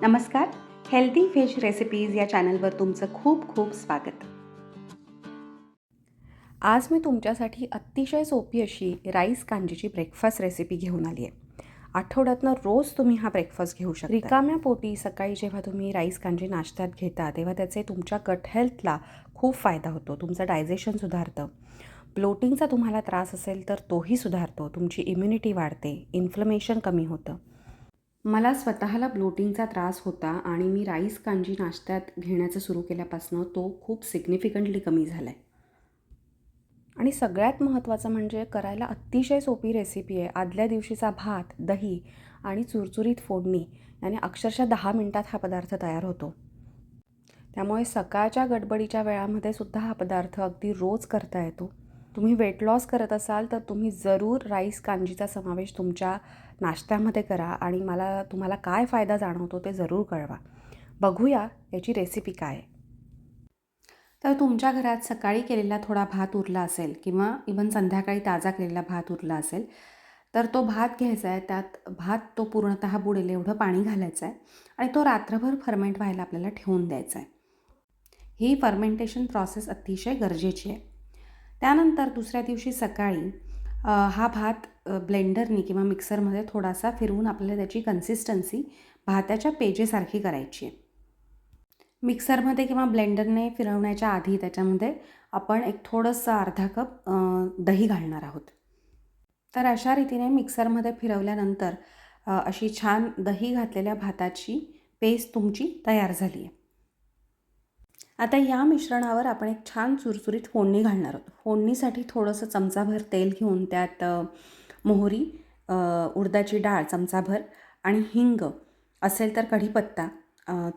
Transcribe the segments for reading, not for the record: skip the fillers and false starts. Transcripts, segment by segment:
नमस्कार. Healthy veg recipes या चॅनलवर तुमचं खूप खूप स्वागत. आज मी तुमच्यासाठी अतिशय सोपी अशी राईस कांजीची ब्रेकफास्ट रेसिपी घेऊन आली आहे. आठवड्यातनं रोज तुम्ही हा ब्रेकफास्ट घेऊ शकता. रिकाम्या पोटी सकाळी जेव्हा तुम्ही राईस कांजी नाश्त्यात घेता तेव्हा त्याचे तुमच्या गट हेल्थला खूप फायदा होतो. तुमचं डायजेशन सुधारतं. ब्लोटिंगचा तुम्हाला त्रास असेल तर तोही सुधारतो. तुमची इम्युनिटी वाढते. इन्फ्लमेशन कमी होतं. मला स्वतःला ब्लोटिंगचा त्रास होता आणि मी राईस कांजी नाश्त्यात घेण्याचं सुरू केल्यापासून तो खूप सिग्निफिकंटली कमी झाला आहे. आणि सगळ्यात महत्त्वाचं म्हणजे करायला अतिशय सोपी रेसिपी आहे. आदल्या दिवशीचा भात, दही आणि चुरचुरीत फोडणी याने अक्षरशः 10 मिनिटात हा पदार्थ तयार होतो. त्यामुळे सकाळच्या गडबडीच्या वेळामध्ये सुद्धा हा पदार्थ अगदी रोज करता येतो. तुम्ही वेट लॉस करत असाल तर तुम्ही जरूर राईस कांजीचा समावेश तुमच्या नाश्त्यामध्ये करा आणि मला तुम्हाला काय फायदा जाणवतो ते जरूर कळवा. बघूया याची रेसिपी काय आहे. तर तुमच्या घरात सकाळी केलेला थोडा भात उरला असेल किंवा इव्हन संध्याकाळी ताजा केलेला भात उरला असेल तर तो भात घ्यायचा आहे. त्यात भात तो पूर्णतः बुडेल एवढं पाणी घालायचं आहे आणि तो रात्रभर फर्मेंट व्हायला आपल्याला ठेवून द्यायचा आहे. ही फर्मेंटेशन प्रोसेस अतिशय गरजेची आहे. त्यानंतर दुसऱ्या दिवशी सकाळी हा भात ब्लेंडरनी किंवा मिक्सरमध्ये थोडासा फिरवून आपल्याला त्याची कन्सिस्टन्सी भाताच्या पेजेसारखी करायची आहे. मिक्सरमध्ये किंवा ब्लेंडरने फिरवण्याच्या आधी त्याच्यामध्ये आपण एक थोडंसं अर्धा कप दही घालणार आहोत. तर अशा रीतीने मिक्सरमध्ये फिरवल्यानंतर अशी छान दही घातलेल्या भाताची पेस्ट तुमची तयार झाली आहे. आता या मिश्रणावर आपण एक छान चुरचुरीत फोडणी घालणार आहोत. फोडणीसाठी थोडंसं चमचाभर तेल घेऊन त्यात मोहरी, उडदाची डाळ चमचाभर आणि हिंग असेल तर कढीपत्ता,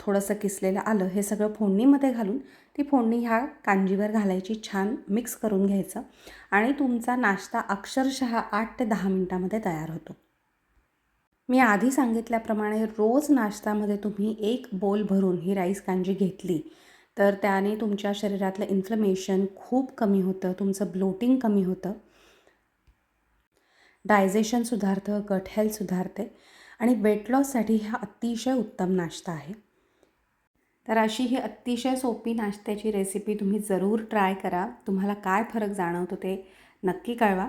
थोडंसं किसलेलं आलं हे सगळं फोडणीमध्ये घालून ती फोडणी ह्या कांजीवर घालायची, छान मिक्स करून घ्यायचं आणि तुमचा नाश्ता अक्षरशः 8 ते 10 मिनटामध्ये तयार होतो. मी आधी सांगितल्याप्रमाणे रोज नाश्त्यामध्ये तुम्ही 1 बोल भरून ही राईस कांजी घेतली तर त्याने तुमच्या शरीरातलं इन्फ्लमेशन खूप कमी होतं, तुमचं ब्लोटिंग कमी होतं, डायजेशन सुधारतं, गट हेल्थ सुधारते आणि वेट लॉससाठी हा अतिशय उत्तम नाश्ता आहे. तर अशी ही अतिशय सोपी नाश्त्याची रेसिपी तुम्ही जरूर ट्राय करा. तुम्हाला काय फरक जाणवतो ते नक्की कळवा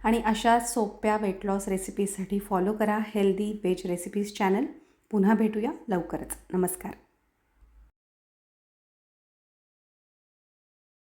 आणि अशा सोप्या वेट लॉस रेसिपीजसाठी फॉलो करा हेल्दी व्हेज रेसिपीज चॅनल. पुन्हा भेटूया लवकरच. नमस्कार.